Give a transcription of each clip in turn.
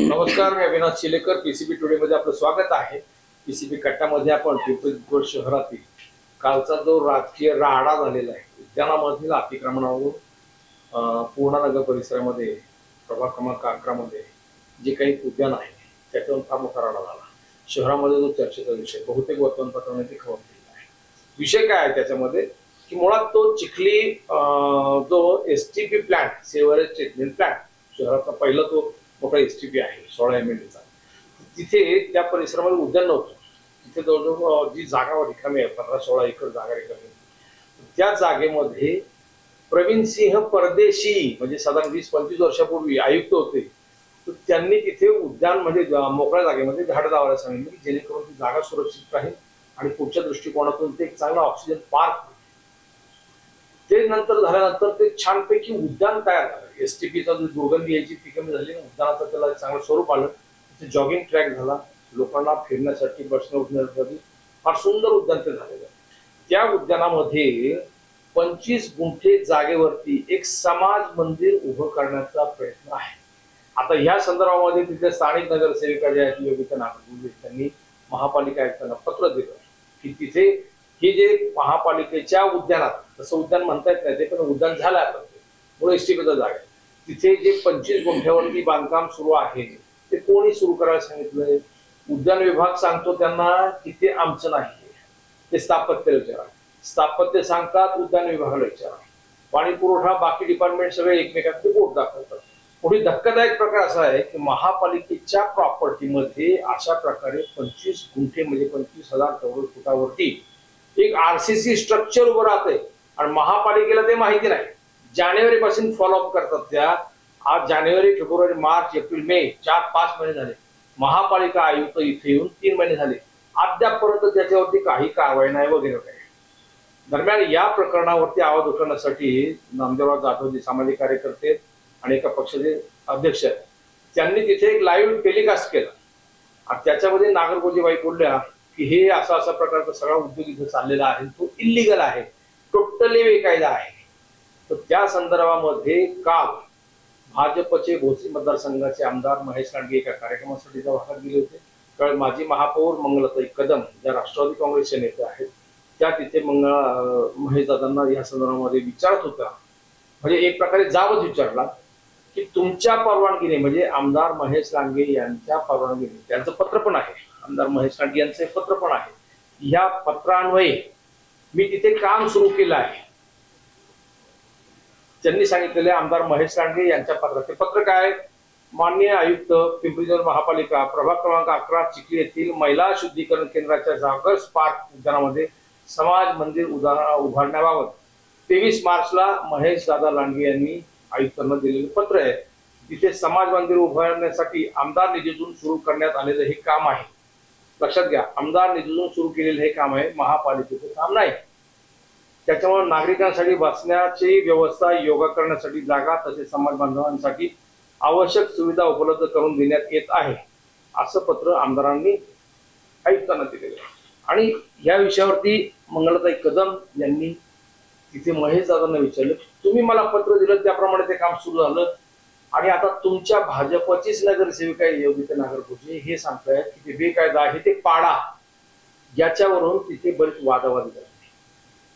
नमस्कार, मी Avinash शिलेकर. PCB today मध्ये आपलं स्वागत आहे. पीसीबी कट्टामध्ये आपण पिंपरी चिंचवड शहरातील कालचा जो राजकीय राडा झालेला आहे, उद्यानामधील अतिक्रमणावरून पूर्णा नगर परिसरामध्ये प्रभाग क्रमांक 11 मध्ये जे काही उद्यान आहे त्याच्यावर फार मोठा राडा झाला. शहरामध्ये जो चर्चेचा विषय बहुतेक वर्तमानपत्रांनी ते खबर केलेला आहे. विषय काय आहे त्याच्यामध्ये की मुळात तो चिखली जो STP plant, sewerage treatment plant, शहराचा पहिला तो मोठा एसटीपी आहे 16 MLD चा. तिथे त्या परिसरामध्ये उद्यान नव्हतं. तिथे जवळजवळ जी जागा रिकामी आहे 15-16 एकर जागा रिकामी, त्या जागेमध्ये प्रवीण सिंह परदेशी म्हणजे साधारण 20-25 वर्षापूर्वी आयुक्त होते. तर त्यांनी तिथे उद्यान म्हणजे मोकळ्या जागेमध्ये झाडं लावायला सांगितलं की जेणेकरून ती जागा सुरक्षित राहील आणि पुढच्या दृष्टिकोनातून ते एक चांगला ऑक्सिजन पार्क. ते नंतर झाल्यानंतर ते छानपैकी उद्यान तयार झालं. एसटीपीचा जो दुर्गंधी यायची ती कमी झाली, उद्यानाचं त्याला चांगलं स्वरूप आलं. तिथे जॉगिंग ट्रॅक झाला, लोकांना फिरण्यासाठी बसणं उठण्यासाठी फार सुंदर उद्यान ते झालेलं. त्या उद्यानामध्ये 25 गुंठे जागेवरती एक समाज मंदिर उभं करण्याचा प्रयत्न आहे. आता ह्या संदर्भामध्ये तिथले स्थानिक नगरसेविका जे आहेत योगिता नागपूर, त्यांनी महापालिका आयुक्तांना पत्र दिलं की तिथे हे जे महापालिकेच्या उद्यानात, तसं उद्यान म्हणता येत नाही ते, पण उद्यान झालं आता मुळे एसटीपीचा जागा आहे, तिथे जे 25 गुंठ्यावरती बांधकाम सुरू आहे ते कोणी सुरू करायला सांगितलंय? उद्यान विभाग सांगतो त्यांना की ते आमचं नाही, ते स्थापत्याला विचारा. स्थापत्य सांगतात उद्यान विभागाला विचारा. पाणी पुरवठा बाकी डिपार्टमेंट सगळे एकमेकात ते बोट दाखवतात. पुढे धक्कादायक प्रकार असा आहे की महापालिकेच्या प्रॉपर्टीमध्ये अशा प्रकारे 25 गुंठे म्हणजे 25,000 चौरस फुटावरती एक आरसीसी स्ट्रक्चर उभं राहतंय आणि महापालिकेला ते माहिती नाही. जानेवारी पासून फॉलोअप करतात त्या. आज जानेवारी, फेब्रुवारी, मार्च, एप्रिल, मे 4-5 महिने झाले. महापालिका आयुक्त इथे येऊन 3 महिने झाले, अद्यापपर्यंत त्याच्यावरती काही कारवाई नाही वगैरे काही. दरम्यान या प्रकरणावरती आवाज उठवण्यासाठी नामदेवराव जाधव जे सामाजिक कार्यकर्ते आणि एका पक्षाचे अध्यक्ष आहेत, त्यांनी तिथे एक लाईव्ह टेलिकास्ट केला आणि त्याच्यामध्ये नागरगोजेबाई बोलल्या की हे असा प्रकारचा सगळा उद्योग इथे चाललेला आहे, तो इल्लीगल आहे, टोटली बेकायदा आहे. तर त्या संदर्भामध्ये काल भाजपचे भोसरी मतदारसंघाचे आमदार महेश लांडगे एका कार्यक्रमासाठी त्या भागात गेले होते. त्यावेळी माजी महापौर मंगलताई कदम, ज्या राष्ट्रवादी काँग्रेसचे नेते आहेत, त्या तिथे महेश दादांना या संदर्भामध्ये विचारत होत्या. म्हणजे एक प्रकारे जावच विचारला की तुमच्या परवानगीने, म्हणजे आमदार महेश लांडगे यांच्या परवानगीने, त्यांचं पत्र पण आहे, आमदार महेश लांडगे यांचं पत्र पण आहे, या पत्रान्वये मी तिथे काम सुरू केलं आहे. त्यांनी सांगितलेले आमदार महेश लांडगे यांच्या पत्राचे पत्र काय? माननीय आयुक्त, पिंपरी चिंचवड महापालिका, प्रभाग क्रमांक 11 चिखली येथील महिला शुद्धीकरण केंद्राच्या जागर्स पार्क उद्यानामध्ये समाज मंदिर उभारण्याबाबत 23 मार्चला महेश दादा लांडगे यांनी आयुक्तांना दिलेले पत्र आहे. तिथे समाज मंदिर उभारण्यासाठी आमदार निधीतून सुरू करण्यात आलेलं हे काम आहे. लक्षात घ्या, आमदार निधीतून सुरू केलेलं हे काम आहे, महापालिकेचं काम नाही. त्याच्यामुळे नागरिकांसाठी बसण्याची व्यवस्था, योगा करण्यासाठी जागा, तसेच समाज बांधवांसाठी आवश्यक सुविधा उपलब्ध करून देण्यात येत आहे, असं पत्र आमदारांनी आयुक्तांना दिलेलं आहे. आणि या विषयावरती मंगलताई कदम यांनी तिथे महेश दादांना विचारलं, तुम्ही मला पत्र दिलं त्याप्रमाणे ते काम सुरू झालं आणि आता तुमच्या भाजपचीच नगरसेविका योगिता नागरगोजे हे सांगतायत की ते बेकायदा आहे, ते पाडा. याच्यावरून तिथे बरेच वादावादी झाले.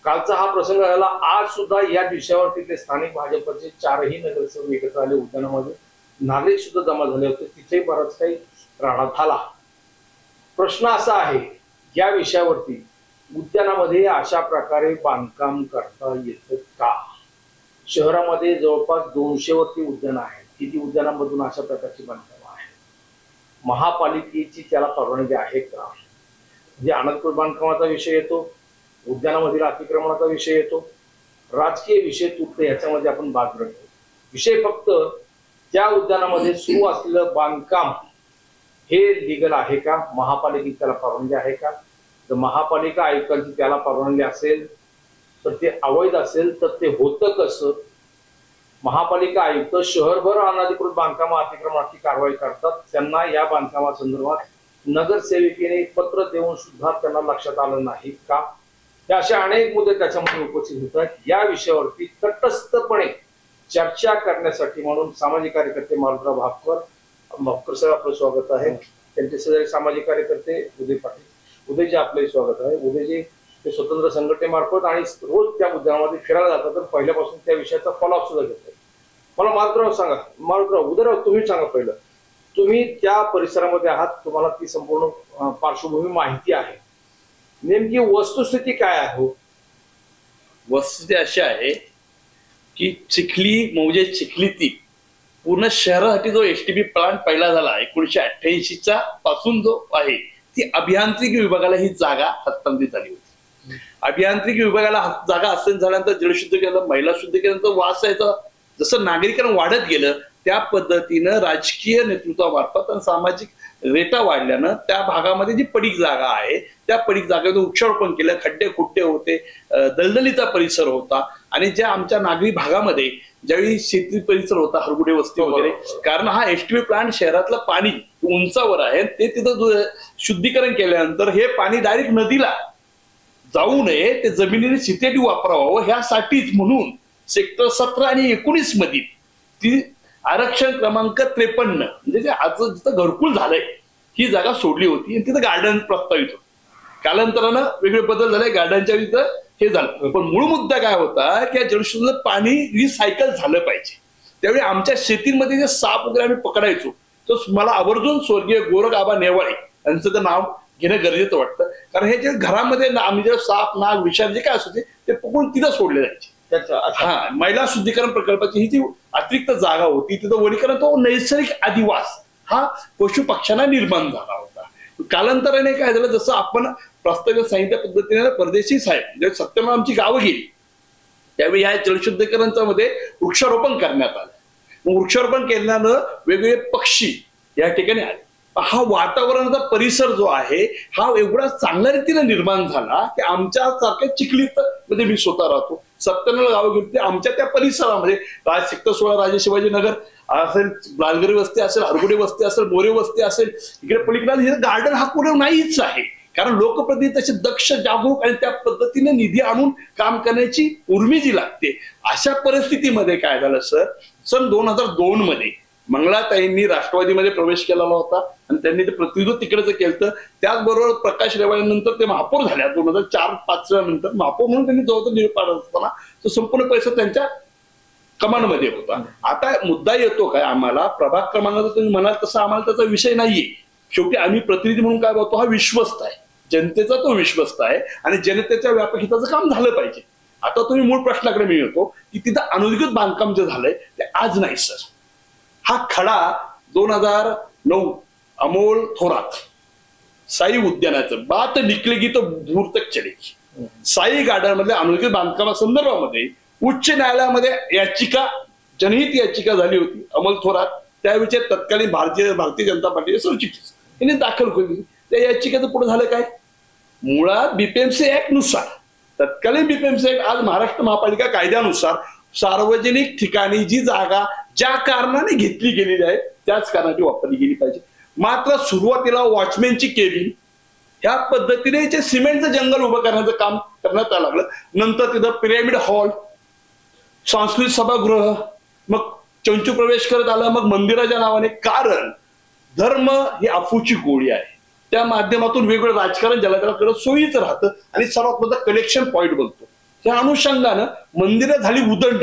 कालचा हा प्रसंग झाला. आज सुद्धा या विषयावरती ते स्थानिक भाजपचे 4ही नगरसेवक एकत्र आले उद्यानामध्ये. नागरिक सुद्धा जमा झाले होते. तिथे बराच काही राडा झाला. प्रश्न असा आहे, या विषयावरती उद्यानामध्ये अशा प्रकारे बांधकाम करता येतं का? शहरामध्ये जवळपास 200 वरती उद्यान आहेत. किती उद्यानामधून अशा प्रकारची बांधकाम आहे? महापालिकेची त्याला परवानगी आहे का? म्हणजे अनधिकृत बांधकामाचा विषय येतो, उद्यानामधील अतिक्रमणाचा विषय येतो, राजकीय विषय तुटतो, याच्यामध्ये आपण बाजू करतो. विषय फक्त त्या उद्यानामध्ये सुरू असलेलं बांधकाम हे लीगल आहे का? महापालिकेची त्याला परवानगी आहे का? जर महापालिका आयुक्तांची त्याला परवानगी असेल तर ते अवैध असेल तर ते होतं कसं? महापालिका आयुक्त शहरभर अनधिकृत बांधकाम अतिक्रमणाची कारवाई करतात. त्यांना या बांधकामासंदर्भात नगरसेविकेने पत्र देऊन सुद्धा त्यांना लक्षात आलं नाही का? हे असे अनेक मुद्दे त्याच्यामध्ये उपस्थित होतात. या विषयावरती तटस्थपणे चर्चा करण्यासाठी म्हणून सामाजिक कार्यकर्ते मारुतराव भापकर भापकर सर आपलं स्वागत आहे. त्यांचे सगळे सामाजिक कार्यकर्ते उदय पाटील. उदयजी आपलंही स्वागत आहे. उदयजी ते स्वतंत्र संघटनेमार्फत आणि रोज त्या मुद्द्यामध्ये फिरायला जातात, तर पहिल्यापासून त्या विषयाचा फॉलोअप सुद्धा घेतात. मला मारुतराव सांगा, मारुतराव, उदयराव तुम्ही सांगा पहिलं, तुम्ही त्या परिसरामध्ये आहात, तुम्हाला ती संपूर्ण पार्श्वभूमी माहिती आहे, नेमकी वस्तुस्थिती काय आहे? वस्तुस्थिती अशी आहे की चिखली म्हणजे चिखलीतील पूर्ण शहरासाठी जो एसटीपी प्लांट पहिला झाला 1988 पासून जो आहे, ती अभियांत्रिकी विभागाला ही जागा हस्तांतरित झाली होती. अभियांत्रिकी विभागाला जागा हस्तांतरित झाल्यानंतर जलशुद्धीकरण, महिला शुद्धीकरणाचा वास यायचा. जसं नागरीकरण वाढत गेलं त्या पद्धतीनं राजकीय नेतृत्वामार्फत आणि सामाजिक रेटा वाढल्यानं त्या भागामध्ये जी पडीक जागा आहे त्या पडीक जागेवर वृक्षारोपण केलं. खड्डे खुड्डे होते, दलदलीचा परिसर होता. आणि ज्या आमच्या नागरी भागामध्ये ज्यावेळी शेती परिसर होता, हरगुडे वस्ती वगैरे, कारण हा एसटीपी प्लांट शहरातलं पाणी उंचावर आहे, ते तिथं शुद्धीकरण केल्यानंतर हे पाणी डायरेक्ट नदीला जाऊ नये, ते जमिनीने शेतीसाठी वापरावं ह्यासाठीच म्हणून सेक्टर 17 आणि 19 मधील ती आरक्षण क्रमांक 53 म्हणजे जे आज जिथं घरकुल झालंय ही जागा सोडली होती आणि तिथं गार्डन प्रस्तावित होतं. कालांतरानं वेगळे बदल झाले, गार्डनच्या तिथं हे झालं. पण मूळ मुद्दा काय होता की जलशुद्ध पाणी रिसायकल झालं पाहिजे. त्यावेळी आमच्या शेतीमध्ये जे साप वगैरे आम्ही पकडायचो, तो मला आवर्जून स्वर्गीय गोरख आबा नेवाळे यांचं तर नाव घेणं गरजेचं वाटतं. कारण हे जे घरामध्ये आम्ही जे साप, नाग, विषार जे काय असते ते पकडून तिथं सोडले जायचे. हा महिला शुद्धीकरण प्रकल्पाची ही जी अतिरिक्त जागा होती तिथं वनीकरण, तो नैसर्गिक अधिवास हा पशु पक्ष्यांना निर्माण झाला होता. कालांतराने काय झालं, जसं आपण प्रस्तावित सांगितल्या पद्धतीने परदेशी साहेब जे सत्यमा आमची गावं गेली त्यावेळी या जलशुद्धीकरणच्या मध्ये वृक्षारोपण करण्यात आलं. मग वृक्षारोपण केल्यानं वेगवेगळे पक्षी या ठिकाणी आले. हा वातावरणाचा परिसर जो आहे हा एवढा चांगल्या रीतीने निर्माण झाला की आमच्या सारख्या चिखलीत मध्ये मी स्वतः राहतो, 97 गावं गेली आमच्या त्या परिसरामध्ये, सेक्टर 16 राजे शिवाजी नगर असेल, लालगरी वस्ती असेल, हरगुडे वस्ती असेल, मोरे वस्ती असेल, इकडे पलीकडे हे गार्डन हा कुठे नाहीच आहे. कारण लोकप्रतिनिधी तसे दक्ष, जागरूक आणि त्या पद्धतीने निधी आणून काम करण्याची उर्मी जी लागते. अशा परिस्थितीमध्ये काय झालं सर, सन 2002 मध्ये मंगलाताईंनी राष्ट्रवादीमध्ये प्रवेश केलेला होता आणि त्यांनी ते प्रतिनिधित्व तिकडचं केलं. त्याचबरोबर प्रकाश रेवाळीनंतर ते महापौर झाल्या 2004-05 नंतर महापौर म्हणून त्यांनी जवळ निर्माण असताना तो संपूर्ण पैसा त्यांच्या कमांडमध्ये होता. आता मुद्दा येतो काय, आम्हाला प्रभाग क्रमांकाचा तुम्ही म्हणाल तसं आम्हाला त्याचा विषय नाहीये. शेवटी आम्ही प्रतिनिधी म्हणून काय बघतो, हा विश्वस्त आहे, जनतेचा तो विश्वस्त आहे आणि जनतेच्या व्यापक हिताचं काम झालं पाहिजे. आता तुम्ही मूळ प्रश्नाकडे मी येतो की तिथं अनधिकृत बांधकाम जे झालंय ते आज नाही सर. हा खडा 2009 अमोल थोरात साई उद्यानाचं बात निकलेगी तो दूर तक चलेगी, साई गार्डन मधल्या अनधिकृत बांधकामासंदर्भामध्ये उच्च न्यायालयामध्ये याचिका, जनहित याचिका झाली होती. अमोल थोरात त्यावेळी तत्कालीन भारतीय जनता पार्टीचे सरचिटणीस यांनी दाखल केली. त्या याचिकेचं पुढे झालं काय, मुळात बीपीएमसी ऍक्ट नुसार, तत्कालीन बीपीएमसी ऍक्ट आज महाराष्ट्र महापालिका कायद्यानुसार सार्वजनिक ठिकाणी जी जागा ज्या कारणाने घेतली गेलेली आहे त्याच कारणाची वापरली गेली पाहिजे. मात्र सुरुवातीला वॉचमॅनची केबिन ह्या पद्धतीने जे सिमेंटचं जंगल उभं करण्याचं काम करण्यात आलं लागलं. नंतर तिथं पिरॅमिड हॉल, सांस्कृतिक सभागृह, मग चंचू प्रवेश करत आला, मग मंदिराच्या नावाने. कारण धर्म ही अफूची गोळी आहे, त्या माध्यमातून वेगवेगळं राजकारण ज्याला त्याला करत सोयीचं राहतं आणि सर्वात मोठा कलेक्शन पॉईंट बनतो. त्या अनुषंगानं मंदिरं झाली उदंड.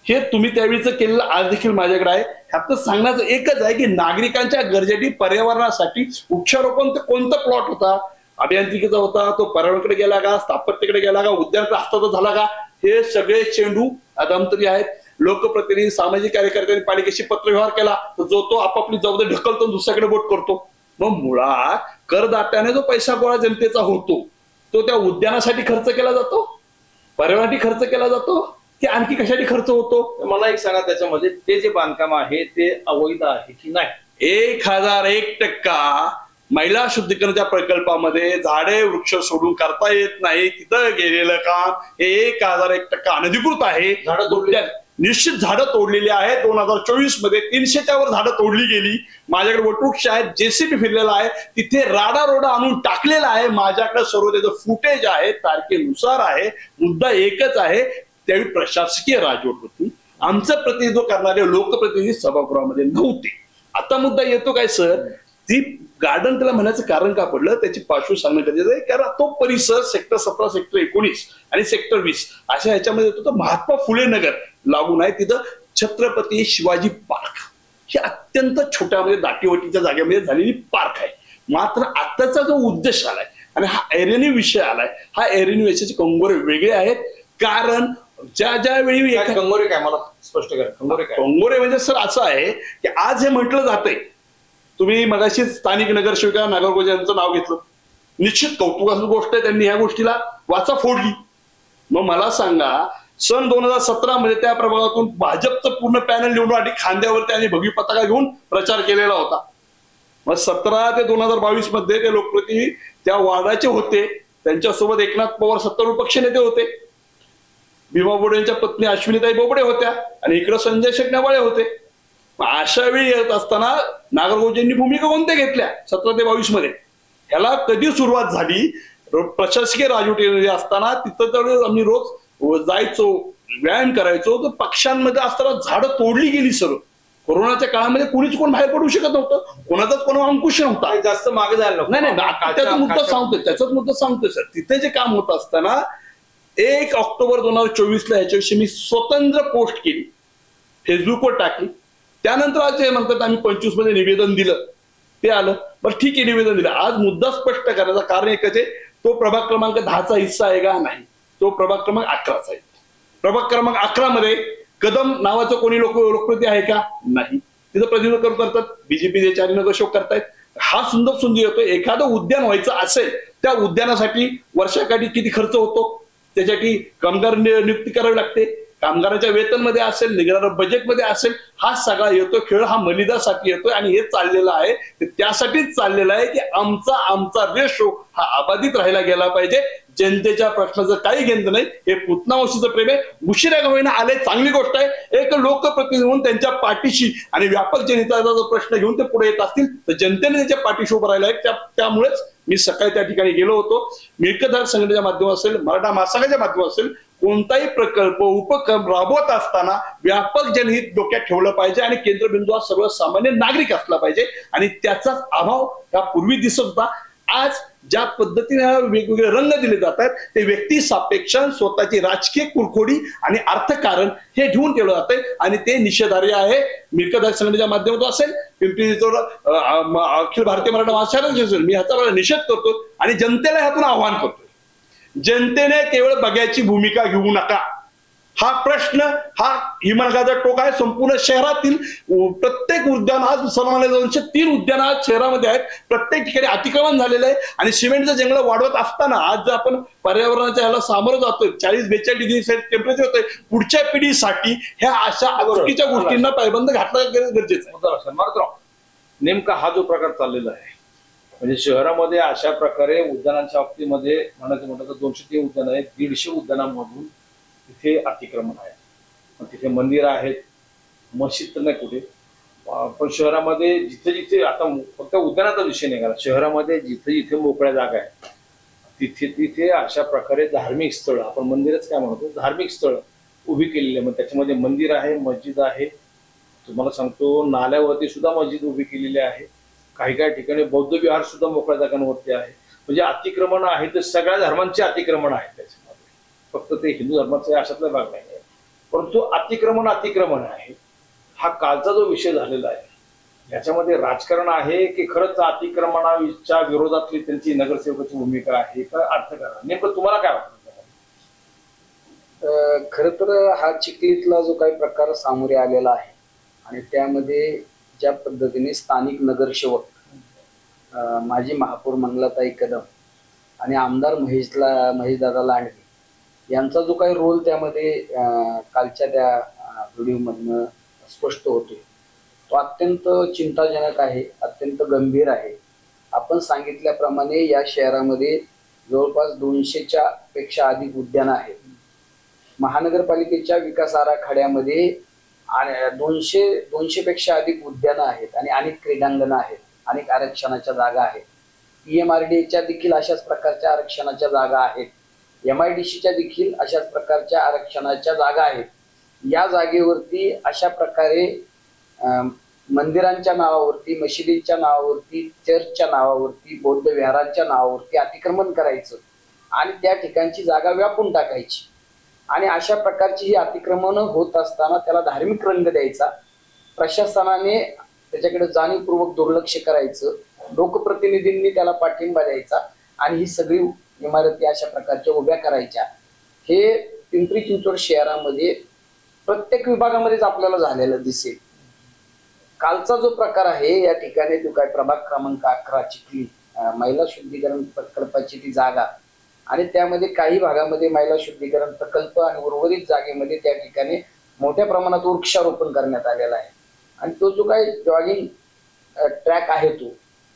हे तुम्ही त्यावेळीच केलेलं आज देखील माझ्याकडे आहे. ह्यात सांगण्याचं एकच आहे की नागरिकांच्या गरजेसाठी, पर्यावरणासाठी वृक्षारोपण ते कोणता प्लॉट होता, अभियांत्रिकीचा होता, तो पर्यावरणाकडे गेला का, स्थापत्यकडे गेला का, उद्यानाकडे हस्तांतर झाला का, हे सगळे चेंडू अदंतरी आहेत. लोकप्रतिनिधी, सामाजिक कार्यकर्त्यांनी पालिकेशी पत्रव्यवहार केला तर जो तो आपापली जबाबदारी ढकलतो, दुसऱ्याकडे बोट करतो. मग मुळात करदात्याने जो पैसा गोळा जनतेचा होतो तो त्या उद्यानासाठी खर्च केला जातो, पर्यावरणासाठी खर्च केला जातो की आणखी कशासाठी खर्च होतो? मला एक सांगा, त्याच्यामध्ये ते जे बांधकाम आहे ते अवैध आहे की नाही? 1001% महिला शुद्धीकरणाच्या प्रकल्पामध्ये झाडे वृक्ष सोडून करता येत नाही. तिथं गेलेलं काम हे 1001% अनधिकृत आहे. निश्चित झाडं तोडलेली आहेत. 2024 मध्ये 300च्या वर झाडं तोडली गेली. माझ्याकडे वटवृक्ष आहेत, जेसीबी फिरलेला आहे, तिथे राडा रोडा आणून टाकलेला आहे. माझ्याकडे सर्व त्याचं फुटेज आहे, तारखेनुसार आहे. मुद्दा एकच आहे, त्यावेळी प्रशासकीय राजवट होती. आमचं प्रतिनिधित्व करणारे लोकप्रतिनिधी सभागृहामध्ये नव्हते. आता मुद्दा येतो काय सर, ती गार्डन त्याला म्हणायचं कारण का पडलं त्याची पार्श्वभूमी सांगणं गरजेचं आहे. कारण तो परिसर सेक्टर 17, सेक्टर 19 आणि सेक्टर 20 अशा ह्याच्यामध्ये येतो. तर महात्मा फुले नगर लागून आहे, तिथं छत्रपती शिवाजी पार्क ही अत्यंत छोट्यामध्ये दाटीवटीच्या जागेमध्ये झालेली पार्क आहे. मात्र आताचा जो उद्देश आलाय आणि हा एरेन्यू विषय आलाय, हा एरेन्यू विषयाचे कंगोरे वेगळे आहेत. कारण ज्या वेळी कंगोरे काय मला स्पष्ट करा, कंगोरे काय? कंगोरे म्हणजे सर असं आहे की आज हे म्हटलं जातंय, तुम्ही मगाशी स्थानिक नगरसेविका नागरगोजे यांचं नाव घेतलं, निश्चित कौतुकाची गोष्ट आहे, त्यांनी ह्या गोष्टीला वाचा फोडली. मग मला सांगा, सन 2017 मध्ये त्या प्रभागातून भाजपचं पूर्ण पॅनल निवडून आणि खांद्यावर त्यांनी भगवी पताका घेऊन प्रचार केलेला होता. मग 17 ते 2022 मध्ये ते लोकप्रतिनिधी त्या वार्डाचे होते, त्यांच्यासोबत एकनाथ पवार सत्तारूढ पक्ष नेते होते, भीमा बोबडेंच्या पत्नी अश्विनीताई बोबडे होत्या आणि इकडे संजय शेट्टी होते. अशा वेळी येत असताना नागरगोजेंनी भूमिका कोणत्या घेतल्या 17 ते 22 मध्ये? ह्याला कधी सुरुवात झाली? प्रशासकीय राजवटीमध्ये असताना तिथं तर आम्ही रोज जायचो, व्यायाम करायचो, तर पक्षांमध्ये असताना झाडं तोडली गेली सर्व. कोरोनाच्या काळामध्ये कोणीच कोण बाहेर पडू शकत नव्हतं, कोणाचाच कोणा अंकुश नव्हता. जास्त मागे जायला नको. नाही त्याचा मुद्दा सांगतोय सर. तिथे जे काम होत असताना 1 ऑक्टोबर 2024 ह्याच्याविषयी मी स्वतंत्र पोस्ट केली, फेसबुकवर टाकली. त्यानंतर आज जे म्हणतात आम्ही 25 मध्ये निवेदन दिलं, ते आलं. बरं ठीक आहे, निवेदन दिलं. आज मुद्दा स्पष्ट करायचा कारण एकच आहे, तो प्रभाग क्रमांक 10चा हिस्सा आहे का? नाही, तो प्रभाग क्रमांक 11चा आहे. प्रभाग क्रमांक 11 मध्ये कदम नावाचं कोणी लोकप्रतिनिधी आहे का? नाही. तिथं प्रतिनिधित्व करतात बीजेपी 4 नगरसेवक करतायत. हा सुंदर सुंदी येतो. एखादं उद्यान व्हायचं असेल, त्या उद्यानासाठी वर्षाकाठी किती खर्च होतो, त्यासाठी कामगार नियुक्ती करावी लागते, कामगारांच्या वेतनमध्ये असेल, निघणाऱ्या बजेटमध्ये असेल, हा सगळा येतो खेळ, हा मलिदासाठी येतोय. आणि हे चाललेलं आहे ते त्यासाठीच चाललेलं आहे की आमचा रेशो हा अबाधित राहायला गेला पाहिजे. जनतेच्या प्रश्नाचं काही घेणं नाही. हे पुतनावशीचं प्रेम आहे. उशिरा का होईना आले, चांगली गोष्ट आहे. एक लोकप्रतिनिधी म्हणून त्यांच्या पाठीशी आणि व्यापक जनतेचा जो प्रश्न घेऊन ते पुढे येत असतील तर जनतेने त्याच्या पाठीशी उभं राहिलं आहे. त्यामुळेच मी सकाळी त्या ठिकाणी गेलो होतो. मिळकतधारक संघटनेच्या माध्यम असेल, मराठा महासंघाच्या माध्यम असेल, कोणताही प्रकल्प उपक्रम राबवत असताना व्यापक जनहित डोक्यात ठेवलं पाहिजे आणि केंद्रबिंदू हा सर्वसामान्य नागरिक असला पाहिजे. आणि त्याचाच अभाव यापूर्वी दिसत होता. आज ज्या पद्धतीने वेगवेगळे रंग दिले जातात ते व्यक्ती सापेक्ष, स्वतःची राजकीय कुरखोडी आणि अर्थकारण हे ठेवून ठेवलं जातंय आणि ते निषेधार्ह आहे. मिळकतधारक संघटनेच्या माध्यमातून असेल, पिंपरी अखिल भारतीय मराठा महासंघ असेल, मी ह्याचा निषेध करतो आणि जनतेला ह्यातून आव्हान करतो. जनतेने केवळ बघ्याची भूमिका घेऊ नका. हा प्रश्न, हा हिमनगाचा टोक आहे. संपूर्ण शहरातील प्रत्येक उद्यान, आज सर्वांना 203 उद्यान आज शहरामध्ये आहेत. प्रत्येक ठिकाणी अतिक्रमण झालेलं आहे आणि सिमेंटचं जंगल वाढवत असताना आज आपण पर्यावरणाच्या ह्याला सामोरं जातोय. 40-42 डिग्री टेम्परेचर होतंय. पुढच्या पिढीसाठी ह्या अशा चुकीच्या गोष्टींना पायबंद घातला गरजेचं आहे. नेमका हा जो प्रकार चाललेला आहे, म्हणजे शहरामध्ये अशा प्रकारे उद्यानांच्या बाबतीमध्ये म्हणायचं म्हटलं तर 203 उद्यान आहेत. 150 उद्यानांमधून तिथे अतिक्रमण आहे. तिथे मंदिर आहेत, मस्जिद तर नाही कुठे, पण शहरामध्ये जिथे जिथे, आता फक्त उद्यानाचा विषय निघाला, शहरामध्ये जिथे जिथे मोकळ्या जागा आहेत तिथे तिथे अशा प्रकारे धार्मिक स्थळ, आपण मंदिरच काय म्हणतो, धार्मिक स्थळ उभी केलेली आहे. मग त्याच्यामध्ये मंदिर आहे, मस्जिद आहे, तुम्हाला सांगतो नाल्यावरती सुद्धा मस्जिद उभी केलेली आहे. काही ठिकाणी बौद्ध विहार सुद्धा मोकळ्या जागांवरती आहे. म्हणजे अतिक्रमण आहे तर सगळ्या धर्मांचे अतिक्रमण आहे त्याच्यामध्ये, फक्त ते हिंदू धर्माचे अशातला भाग नाही आहे. परंतु अतिक्रमण आहे. हा कालचा जो विषय झालेला आहे याच्यामध्ये राजकारण आहे की खरंच अतिक्रमणाच्या विरोधातली त्यांची नगरसेवकाची भूमिका आहे का अर्थकारण? नेमकं तुम्हाला काय वाटतं? खर तर हा चिखलीतला जो काही प्रकार सामोरे आलेला आहे आणि त्यामध्ये ज्या पद्धतीने स्थानिक नगरसेवक माजी महापौर मंगलाताई कदम आणि आमदार महेशदादा लांडगे यांचा जो काही रोल त्यामध्ये कालच्या त्या व्हिडिओमधनं स्पष्ट होतोय, तो अत्यंत चिंताजनक आहे, अत्यंत गंभीर आहे. आपण सांगितल्याप्रमाणे या शहरामध्ये जवळपास 200च्या पेक्षा अधिक उद्यानं आहेत. महानगरपालिकेच्या विकास आराखड्यामध्ये 200 पेक्षा अधिक उद्यानं आहेत आणि अनेक क्रीडांगणं आहेत, अनेक आरक्षणाच्या जागा आहेत. PMRDAच्या देखील अशाच प्रकारच्या आरक्षणाच्या जागा आहेत. MIDCच्या देखील अशाच प्रकारच्या आरक्षणाच्या जागा आहेत. या जागेवरती अशा प्रकारे मंदिरांच्या नावावरती, मशिदींच्या नावावरती, चर्चच्या नावावरती, बौद्ध विहारांच्या नावावरती अतिक्रमण करायचं आणि त्या ठिकाणची जागा व्यापून टाकायची. आणि अशा प्रकारची ही अतिक्रमण होत असताना त्याला धार्मिक रंग द्यायचा. प्रशासनाने त्याच्याकडे जाणीवपूर्वक दुर्लक्ष करायचं, लोकप्रतिनिधींनी त्याला पाठिंबा द्यायचा आणि ही सगळी इमारती अशा प्रकारच्या उभ्या करायच्या. हे पिंपरी चिंचवड शहरामध्ये प्रत्येक विभागामध्येच आपल्याला झालेलं दिसेल. कालचा जो प्रकार आहे या ठिकाणी जो काय प्रभाग क्रमांक 11 चिखली महिला शुद्धीकरण प्रकल्पाची ती जागा आणि त्यामध्ये काही भागामध्ये महिला शुद्धीकरण प्रकल्प आणि उर्वरित जागेमध्ये त्या ठिकाणी मोठ्या प्रमाणात वृक्षारोपण करण्यात आलेला आहे. आणि तो जो काही जॉगिंग ट्रॅक आहे तो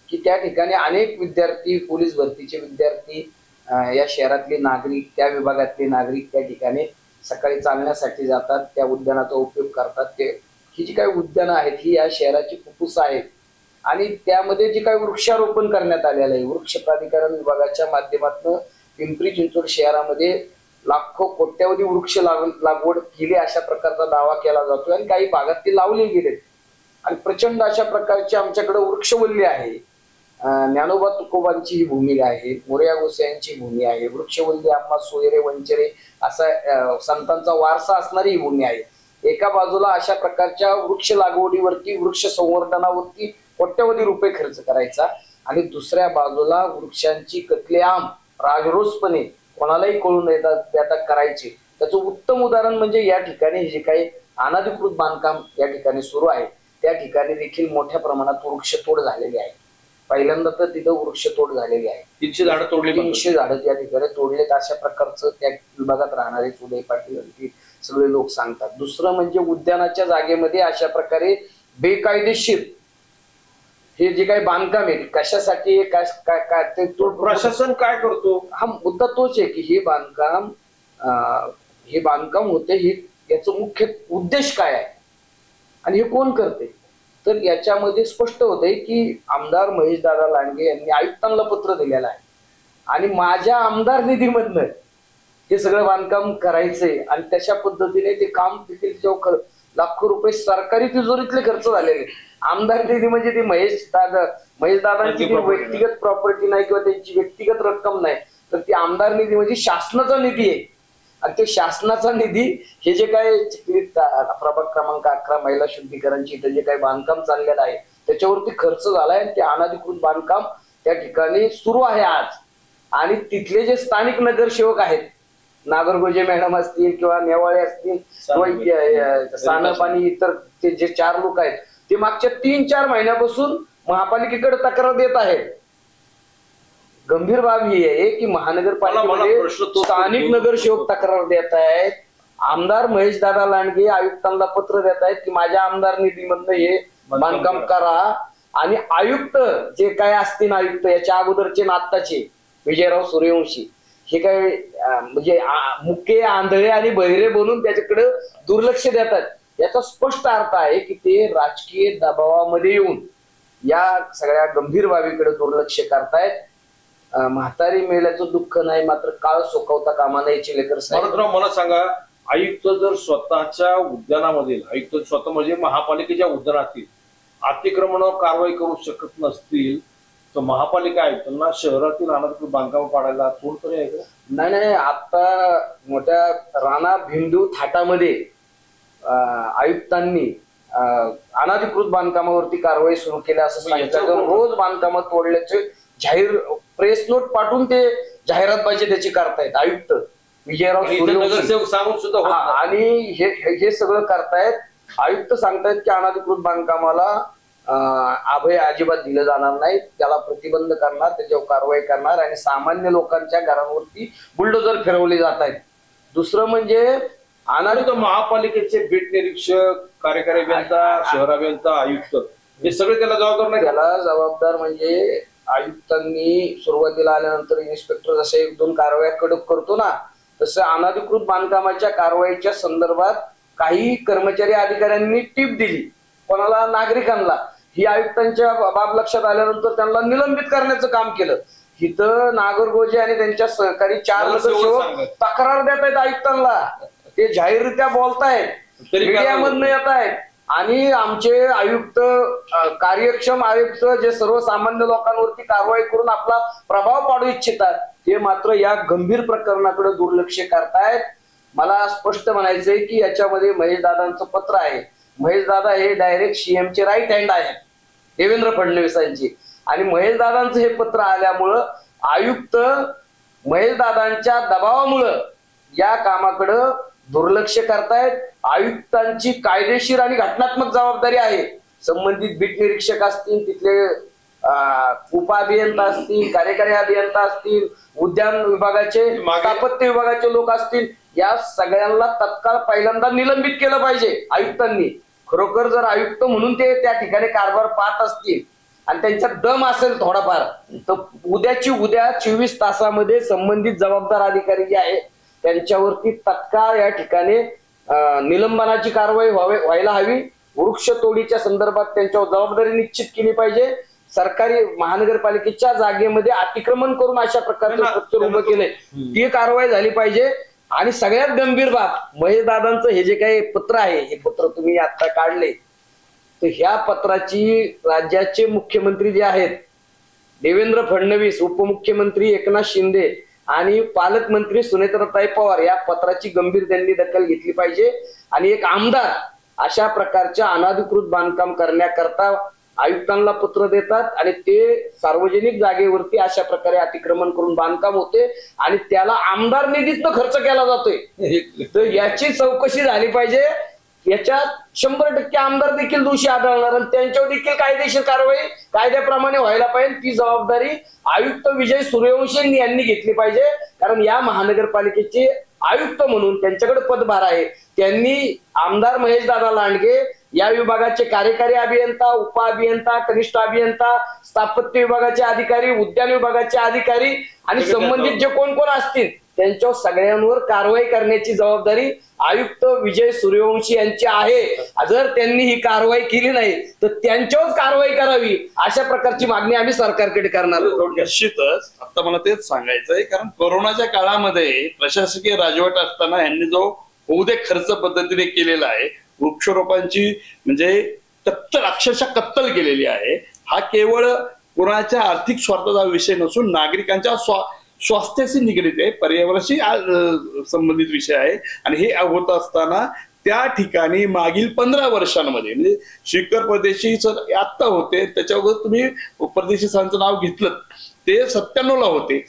की त्या ठिकाणी अनेक विद्यार्थी, पोलीस भरतीचे विद्यार्थी, या शहरातले नागरिक, त्या विभागातले नागरिक त्या ठिकाणी सकाळी चालण्यासाठी जातात, त्या उद्यानाचा उपयोग करतात. ही जी काही उद्यानं आहेत ही या शहराची फुफ्फुस आहेत आणि त्यामध्ये जे काही वृक्षारोपण करण्यात आलेलं आहे, वृक्ष प्राधिकरण विभागाच्या माध्यमातून पिंपरी चिंचवड शहरामध्ये लाखो कोट्यावधी वृक्ष लागवड केली अशा प्रकारचा दावा केला जातोय आणि काही भागात ते लावले गेलेत आणि प्रचंड अशा प्रकारची आमच्याकडे वृक्षवल्ली आहे. ज्ञानोबा तुकोबांची ही भूमी आहे, मोरया गोसाईंची भूमी आहे, वृक्षवल्ली आम्हा सोयरे वंचरे असा संतांचा वारसा असणारी ही भूमी आहे. एका बाजूला अशा प्रकारच्या वृक्ष लागवडीवरती, वृक्ष संवर्धनावरती कोट्यवधी रुपये खर्च करायचा आणि दुसऱ्या बाजूला वृक्षांची कत्लेआम राजरोसपणे कोणालाही कळून देता करायचे. त्याचं उत्तम उदाहरण म्हणजे या ठिकाणी जे काही अनधिकृत बांधकाम या ठिकाणी सुरू आहे त्या ठिकाणी देखील मोठ्या प्रमाणात वृक्षतोड झालेली आहे. पहिल्यांदा तर तिथं वृक्षतोड झालेली आहे. 300 झाडं तोडली, 300 झाडं त्या ठिकाणी तोडलेत अशा प्रकारचं त्या विभागात राहणारे उदय पाटील सगळे लोक सांगतात. दुसरं म्हणजे उद्यानाच्या जागेमध्ये अशा प्रकारे बेकायदेशीर हे जे काही बांधकाम आहे कशासाठी काय ते प्रशासन काय करतो? हा मुद्दा तोच आहे की हे बांधकाम होते, हे याचं मुख्य उद्देश काय आहे आणि हे कोण करते. तर याच्यामध्ये स्पष्ट होतंय की आमदार महेशदादा लांडगे यांनी आयुक्तांना पत्र दिलेलं आहे आणि माझ्या आमदार निधीमधनं हे सगळं बांधकाम करायचंय आणि तशा पद्धतीने ते काम देखील लाखो रुपये सरकारी तिजोरीतले खर्च झालेले. आमदार निधी म्हणजे ती महेशदादांची व्यक्तिगत प्रॉपर्टी नाही किंवा त्यांची व्यक्तिगत रक्कम नाही, तर ती आमदार निधी म्हणजे शासनाचा निधी आहे आणि ते शासनाचा निधी हे जे काय चिखलीत प्रभाग क्रमांक 11 महिला शुद्धीकरणची इथं जे काही बांधकाम चाललेलं आहे त्याच्यावरती खर्च झालाय. ते अनधिकृत बांधकाम त्या ठिकाणी सुरू आहे आज आणि तिथले जे स्थानिक नगरसेवक आहेत, नागरगोजे मॅडम असतील किंवा नेवाळे असतील किंवा सानप आणि इतर ते जे 4 लोक आहेत ते मागच्या 3-4 महिन्यापासून महापालिकेकडे तक्रार देत आहेत. गंभीर बाब ही आहे की महानगरपालिकेमध्ये स्थानिक नगरसेवक तक्रार देत आहेत, आमदार महेशदादा लांडगे आयुक्तांना पत्र देत आहेत की माझ्या आमदार निधीमधनं हे बांधकाम करा आणि आयुक्त जे काय असतील आयुक्त याच्या अगोदरचे आणि आत्ताचे विजयराव सूर्यवंशी हे काय म्हणजे मुके आंधळे आणि बहिरे बनून त्याच्याकडे दुर्लक्ष देतात. याचा स्पष्ट अर्थ आहे की ते राजकीय दबावामध्ये येऊन या सगळ्या गंभीर बाबीकडे दुर्लक्ष करतायत. म्हातारी मेल्याचं दुःख नाही मात्र काळ सोकवता कामा नये चिलेकर साहेब. मला सांगा, आयुक्त जर स्वतःच्या उद्यानामधील, आयुक्त स्वतः म्हणजे महापालिकेच्या उद्यानातील अतिक्रमण कारवाई करू शकत नसतील तर महापालिका आयुक्तांना शहरातील अनधिकृत बांधकाम पाडायला कोण तरी आहे का? नाही, आता मोठ्या राणा भिंडू थाटामध्ये आयुक्तांनी अनधिकृत बांधकामावरती कारवाई सुरू केली असं सांगितलं. रोज बांधकामात तोडल्याचे जाहीर प्रेस नोट पाठवून ते जाहिरातबाजी त्याची करतायत आयुक्त विजयराव नगरसेवक सांगून सुद्धा. आणि हे सगळं करतायत. आयुक्त सांगतायत की अनधिकृत बांधकामाला अभय अजिबात दिलं जाणार नाही, त्याला प्रतिबंध करणार, त्याच्यावर कारवाई करणार आणि सामान्य लोकांच्या घरांवरती बुलडोजर फिरवले जात आहेत. दुसरं म्हणजे अनधिकृत महापालिकेचे बीट निरीक्षक, कार्यकारी अभियंता, शहर अभियंता, आयुक्त हे सगळे त्याला जबाबदार नाही. त्याला जबाबदार म्हणजे आयुक्तांनी सुरुवातीला आल्यानंतर इन्स्पेक्टर जसे 1-2 कारवाया कडक करतो ना, तसं अनधिकृत बांधकामाच्या कारवाईच्या संदर्भात काही कर्मचारी अधिकाऱ्यांनी टीप दिली कोणाला, नागरिकांना. ही आयुक्तांच्या बाब लक्षात आल्यानंतर त्यांना निलंबित करण्याचं काम केलं. इथं नागरगोजे आणि त्यांच्या सहकारी 4 नगरसेवक तक्रार देत आहेत आयुक्तांना, ते जाहीररित्या बोलतायत, मीडियामधनं येत आहेत आणि आमचे आयुक्त कार्यक्षम आयुक्त जे सर्वसामान्य लोकांवरती कारवाई करून आपला प्रभाव पाडू इच्छितात ते मात्र या गंभीर प्रकरणाकडे दुर्लक्ष करतायत. मला स्पष्ट म्हणायचंय की याच्यामध्ये महेशदादांचं पत्र आहे. महेशदादा हे डायरेक्ट सीएमचे राईट हँड आहेत देवेंद्र फडणवीसांची, आणि महेशदादांचं हे पत्र आल्यामुळं आयुक्त महेशदादांच्या दबावामुळं या कामाकडं दुर्लक्ष करतायत. आयुक्तांची कायदेशीर आणि घटनात्मक जबाबदारी आहे. संबंधित बीट निरीक्षक असतील, तिथले उपअभियंता असतील, कार्यकारी अभियंता असतील, उद्यान विभागाचे, स्थापत्य विभागाचे लोक असतील, या सगळ्यांना तत्काळ पहिल्यांदा निलंबित केलं पाहिजे आयुक्तांनी. खरोखर जर आयुक्त म्हणून ते त्या ठिकाणी कारभार पाहत असतील आणि त्यांच्यात दम असेल थोडाफार, तर उद्याची उद्या 24 तासामध्ये संबंधित जबाबदार अधिकारी जे आहेत त्यांच्यावरती तत्काळ या ठिकाणी निलंबनाची कारवाई व्हायला हवी. वृक्ष तोडीच्या संदर्भात त्यांच्यावर जबाबदारी निश्चित केली पाहिजे. सरकारी महानगरपालिकेच्या जागेमध्ये अतिक्रमण करून अशा प्रकारचं स्ट्रक्चर उभं केलंय ती कारवाई झाली पाहिजे. आणि सगळ्यात गंभीर बाब महेशदादांचं हे जे काही पत्र आहे, हे पत्र तुम्ही आता काढले, तर ह्या पत्राची राज्याचे मुख्यमंत्री जे आहेत देवेंद्र फडणवीस, उपमुख्यमंत्री एकनाथ शिंदे आणि पालकमंत्री सुनेत्राताई पवार या पत्राची गंभीर त्यांनी दखल घेतली पाहिजे. आणि एक आमदार अशा प्रकारच्या अनधिकृत बांधकाम करण्याकरता आयुक्तांना पत्र देतात आणि ते सार्वजनिक जागेवरती अशा प्रकारे अतिक्रमण करून बांधकाम होते आणि त्याला आमदार निधीतनं खर्च केला जातोय. तर याची चौकशी झाली पाहिजे. याच्यात 100% आमदार देखील दोषी आढळणार आणि त्यांच्यावर देखील कायदेशीर कारवाई कायद्याप्रमाणे व्हायला पाहिजे. ती जबाबदारी आयुक्त विजय सूर्यवंशी यांनी घेतली पाहिजे, कारण या महानगरपालिकेचे आयुक्त म्हणून त्यांच्याकडे पदभार आहे. त्यांनी आमदार महेशदादा लांडगे या विभागाचे कार्यकारी अभियंता, उपअभियंता, कनिष्ठ अभियंता, स्थापत्य विभागाचे अधिकारी, उद्यान विभागाचे अधिकारी आणि संबंधित जे कोण कोण असतील त्यांच्या सगळ्यांवर कारवाई करण्याची जबाबदारी आयुक्त विजय सूर्यवंशी यांची आहे. जर त्यांनी ही कारवाई केली नाही तर त्यांच्यावर कारवाई करावी अशा प्रकारची मागणी आम्ही सरकारकडे करणार आहोत. निश्चितच आता मला तेच सांगायचंय, कारण कोरोनाच्या काळामध्ये प्रशासकीय राजवट असताना यांनी जो बहुतेक खर्च पद्धतीने केलेला आहे, वृक्षारोपांची म्हणजे अक्षरशः कत्तल केलेली आहे, हा केवळ कोणाच्या आर्थिक स्वार्थाचा विषय नसून नागरिकांच्या स्वास्थ्याशी निगडीत आहे, पर्यावरणाशी संबंधित विषय आहे. आणि हे होत असताना त्या ठिकाणी मागील 15 वर्षांमध्ये म्हणजे शिखर परदेशी आत्ता होते, त्याच्यावर तुम्ही परदेशी सरांचं नाव घेतलं ते 97 ला होते.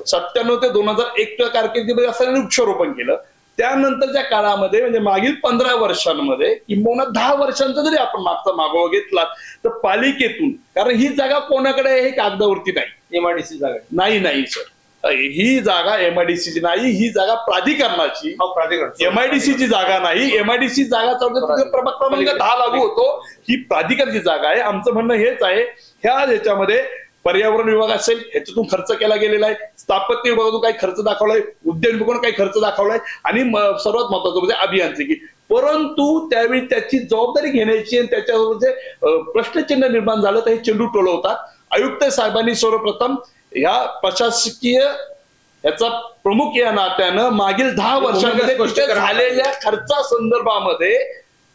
97 ते 2001 कारकिर्दीमध्ये असताना वृक्षारोपण केलं. त्यानंतरच्या काळामध्ये म्हणजे मागील 15 वर्षांमध्ये किंबहुना 10 वर्षांचा जरी आपण मागचा मागोवा घेतला तर पालिकेतून, कारण ही जागा कोणाकडे आहे हे कागदावरती नाही, एमआयडीसी जागा नाही सर, ही जागा एमआयडीसीची नाही, ही जागा प्राधिकरणाची, एमआयडीसीची जागा नाही. एमआयडीसी जागा प्रभाग क्रमांक 10 लागू होतो, ही प्राधिकरणाची जागा आहे. आमचं म्हणणं हेच आहे, ह्याच्यामध्ये पर्यावरण विभाग असेल ह्याच्यातून खर्च केला गेलेला आहे, स्थापत्य विभागातून काही खर्च दाखवलाय, उद्यान विभागातून काही खर्च दाखवलाय आणि सर्वात महत्वाचं म्हणजे अभियांत्रिकी. परंतु त्यावेळी त्याची जबाबदारी घेण्याची आणि त्याच्यावर जे प्रश्नचिन्ह निर्माण झालं तर हे चेंडू टोलवतात. आयुक्त साहेबांनी सर्वप्रथम ह्या प्रशासकीय याचा प्रमुख या नात्यानं मागील 10 वर्षांमध्ये झालेल्या खर्चा संदर्भामध्ये,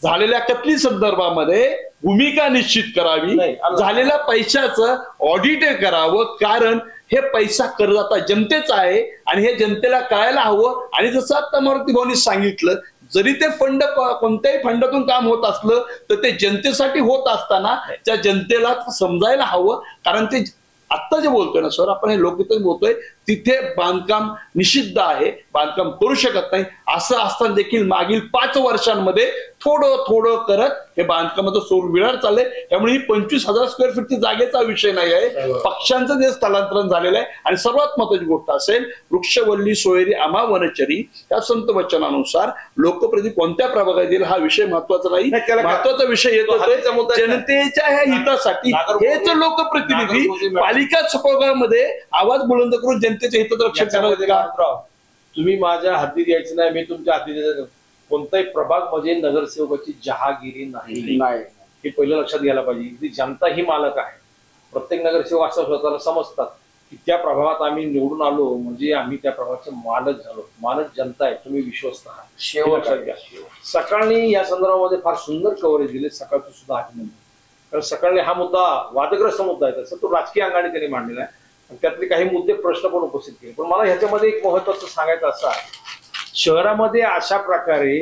झालेल्या कतली संदर्भामध्ये भूमिका निश्चित करावी, झालेल्या पैशाचं ऑडिट करावं, कारण हे पैसा करदाता जनतेचा आहे आणि हे जनतेला कळायला हवं. आणि जसं आता मारुती भाऊंनी सांगितलं, जरी ते फंड कोणत्याही फंडातून काम होत असलं तर ते जनतेसाठी होत असताना त्या जनतेला समजायला हवं, कारण ते आत्ता जे बोलतोय ना सर, आपण हे लोकहित बोलतोय, तिथे बांधकाम निषिद्ध आहे, बांधकाम करू शकत नाही. असं असताना देखील मागील 5 वर्षांमध्ये थोडं करत हे बांधकामाचं सोड विरार चाललंय. त्यामुळे ही 25,000 स्क्वेअर फीटची जागेचा विषय नाही आहे, पक्षांचं जे स्थलांतरण झालेलं आहे. आणि सर्वात महत्वाची गोष्ट असेल, वृक्षवल्ली सोयरी आम्हा वनचरी या संत वचनानुसार लोकप्रतिनिधी कोणत्या प्रभागात येईल हा विषय महत्वाचा नाही. महत्वाचा विषय येत होते जनतेच्या ह्या हितासाठी हेच लोकप्रतिनिधी पालिका सभागृहामध्ये आवाज बुलंद करून जनतेच्या हिताचं रक्षण करावं. तुम्ही माझ्या हद्दीत यायचं नाही, मी तुमच्या हद्दीत यायचं. कोणताही प्रभाग म्हणजे नगरसेवकाची जहागिरी नाही, हे पहिलं लक्षात घ्यायला पाहिजे. जनता ही मालक आहे. प्रत्येक नगरसेवक असं स्वतःला समजतात की त्या प्रभावात आम्ही निवडून आलो म्हणजे आम्ही त्या प्रभावाचे मालक झालो. मालक जनता आहे, तुम्ही विश्वस्त आहात. हे शेवट लक्षात घ्या. सकाळी या संदर्भामध्ये फार सुंदर कव्हरेज दिले. सकाळचं सुद्धा अभिनंदन. कारण सकाळी हा मुद्दा वादग्रस्त मुद्दा आहे, तसं तो राजकीय अंगाने त्यांनी मांडलेला आहे आणि त्यातले काही मुद्दे प्रश्न पण उपस्थित केले. पण मला ह्याच्यामध्ये एक महत्वाचं सांगायचं असं आहे, शहरामध्ये अशा प्रकारे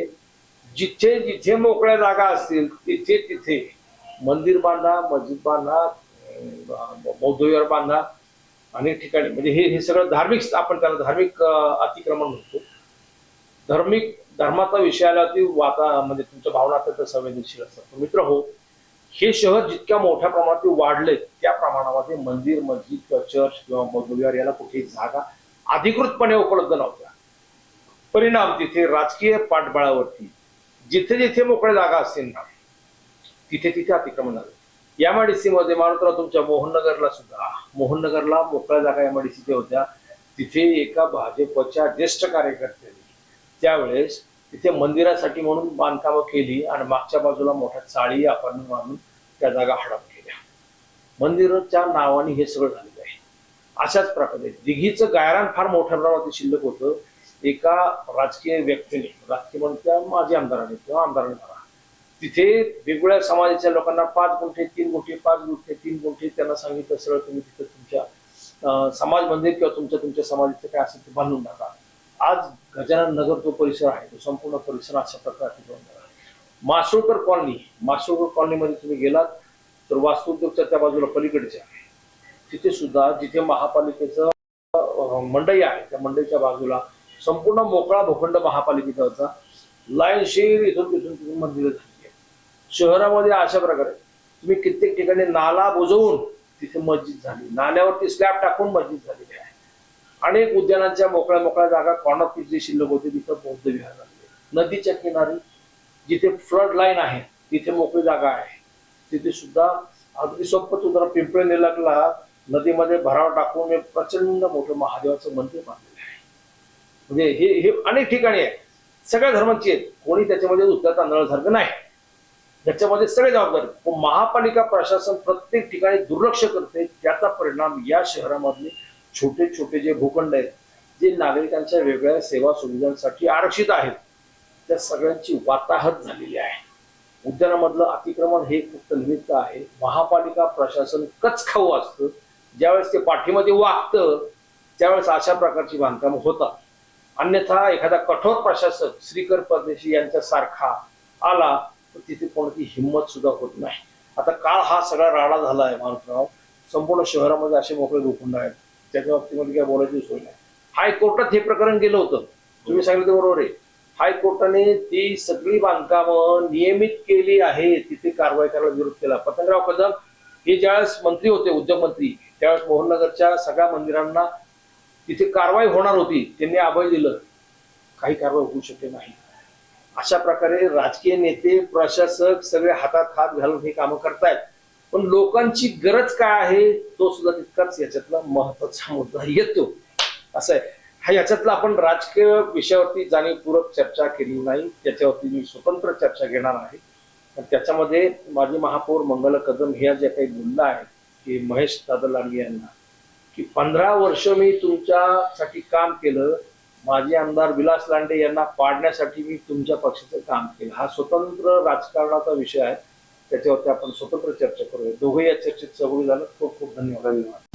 जिथे जिथे मोकळ्या जागा असतील तिथे तिथे मंदिर बांधा, मस्जिद बांधा, बौद्धविहार बांधा. अनेक ठिकाणी म्हणजे हे सगळं धार्मिक, आपण त्याला धार्मिक अतिक्रमण म्हणतो. धर्माचा विषय आल्यावरती म्हणजे तुमच्या भावना अत्यंत संवेदनशील असतात. मित्र हो, हे शहर जितक्या मोठ्या प्रमाणात वाढले त्या प्रमाणामध्ये मंदिर, मस्जिद किंवा चर्च किंवा बौद्धविहार याला कुठेही जागा अधिकृतपणे उपलब्ध नव्हत्या. परिणाम तिथे राजकीय पाठबळावरती जिथे जिथे मोकळ्या जागा असतील ना तिथे तिथे अतिक्रमण झालं. एमआयडीसी मध्ये मारुतराव तुमच्या मोहननगरला मोकळ्या जागा एमआयडीसीच्या होत्या. तिथे एका भाजपच्या ज्येष्ठ कार्यकर्त्यांनी त्यावेळेस तिथे मंदिरासाठी म्हणून बांधकामं केली आणि मागच्या बाजूला मोठ्या चाळी आपण मानून त्या जागा हडप केल्या. मंदिराच्या नावाने हे सगळं झालेलं आहे. अशाच प्रकारे दिघीचं गायरान फार मोठ्या प्रमाणात शिल्लक होतं. एका राजकीय व्यक्तीने, राजकीय म्हणत्या माजी आमदाराने किंवा आमदाराने म्हणा, तिथे वेगवेगळ्या समाजाच्या लोकांना 5 गुंठे 3 गुंठे 5 गुंठे 3 गुंठे त्यांना सांगितलं सरळ तुम्ही तिथे तुमच्या समाज मंदिर किंवा तुमच्या समाजाचं काय असेल ते बांधून टाका. आज गजानन नगर जो परिसर आहे तो संपूर्ण परिसर अशा प्रकारे मासोळकर कॉलनीमध्ये तुम्ही गेलात तर वास्तू उद्योगच्या त्या बाजूला पलीकडच्या तिथे सुद्धा जिथे महापालिकेचं मंडई आहे त्या मंडईच्या बाजूला संपूर्ण मोकळा भूखंड महापालिकेचा होता. लाईनशीर इथून तिथून मंदिरं झाली. शहरामध्ये अशा प्रकारे तुम्ही कित्येक ठिकाणी नाला बुजवून तिथे मस्जिद झाली, नाल्यावरती स्लॅब टाकून मस्जिद झालेली आहे. अनेक उद्यानांच्या मोकळ्या जागा कॉर्नर पीस जे शिल्लक होते तिथं बौद्ध विहार झाले. नदीच्या किनारी जिथे फ्लड लाईन आहे तिथे मोकळी जागा आहे. तिथे सुद्धा अगदी सोपं जरा पिंपळे निलकला नदीमध्ये भराव टाकून एक प्रचंड मोठं महादेवाचं मंदिर बांधलेलं आहे. म्हणजे हे अनेक ठिकाणी आहे. सगळ्या धर्मांची आहेत, कोणी त्याच्यामध्ये उत्तर तांदळासारखं नाही. त्याच्यामध्ये सगळे जबाबदार. महापालिका प्रशासन प्रत्येक ठिकाणी दुर्लक्ष करते. त्याचा परिणाम या शहरामधले छोटे छोटे जे भूखंड आहेत जे नागरिकांच्या वेगळ्या सेवा सुविधांसाठी आरक्षित आहेत त्या सगळ्यांची वाताहत झालेली आहे. उद्यानामधलं अतिक्रमण हे फक्त निमित्त आहे. महापालिका प्रशासन कचखाऊ असतं. ज्यावेळेस ते पाठीमध्ये वागतं त्यावेळेस अशा प्रकारची बांधकामं होतात. अन्यथा एखादा कठोर प्रशासक श्रीकर परदेशी यांच्यासारखा आला तर तिथे कोणती हिंमत सुद्धा होत नाही. आता काळ हा सगळा राडा झाला आहे मारुतराव. संपूर्ण शहरामध्ये असे मोकळे भूखंड आहेत त्याच्या बाबतीमध्ये काय बोलायची सोय नाही. हायकोर्टात हे प्रकरण गेलं होतं, तुम्ही सांगितलं बरोबर आहे. हायकोर्टाने ती सगळी बांधकामं नियमित केली आहे, तिथे कारवाई करायला विरोध केला. पतंगराव कदम हे ज्यावेळेस मंत्री होते, उद्योग मंत्री, त्यावेळेस मोहननगरच्या सगळ्या मंदिरांना तिथे कारवाई होणार होती, त्यांनी अभय दिलं, काही कारवाई होऊ शकते नाही. अशा प्रकारे राजकीय नेते, प्रशासक सगळे हातात हात घालून हे कामं करतायत. पण लोकांची गरज काय आहे तो सुद्धा तितकाच याच्यातला महत्वाचा मुद्दा येतो. असं आहे. हा याच्यातला आपण राजकीय विषयावरती जाणीवपूर्वक चर्चा केली नाही, त्याच्यावरती मी स्वतंत्र चर्चा घेणार आहे. त्याच्यामध्ये माजी महापौर मंगला कदम ह्या ज्या काही बोलल्या आहेत की महेश दादा लांडगे यांना की 15 वर्ष मी तुमच्यासाठी काम केलं, माजी आमदार विलास लांडे यांना पाडण्यासाठी मी तुमच्या पक्षाचं काम केलं. हा स्वतंत्र राजकारणाचा विषय आहे, त्याच्यावरती आपण स्वतंत्र चर्चा करूया. दोघे या चर्चेत सहभागी झालं. खूप खूप धन्यवाद.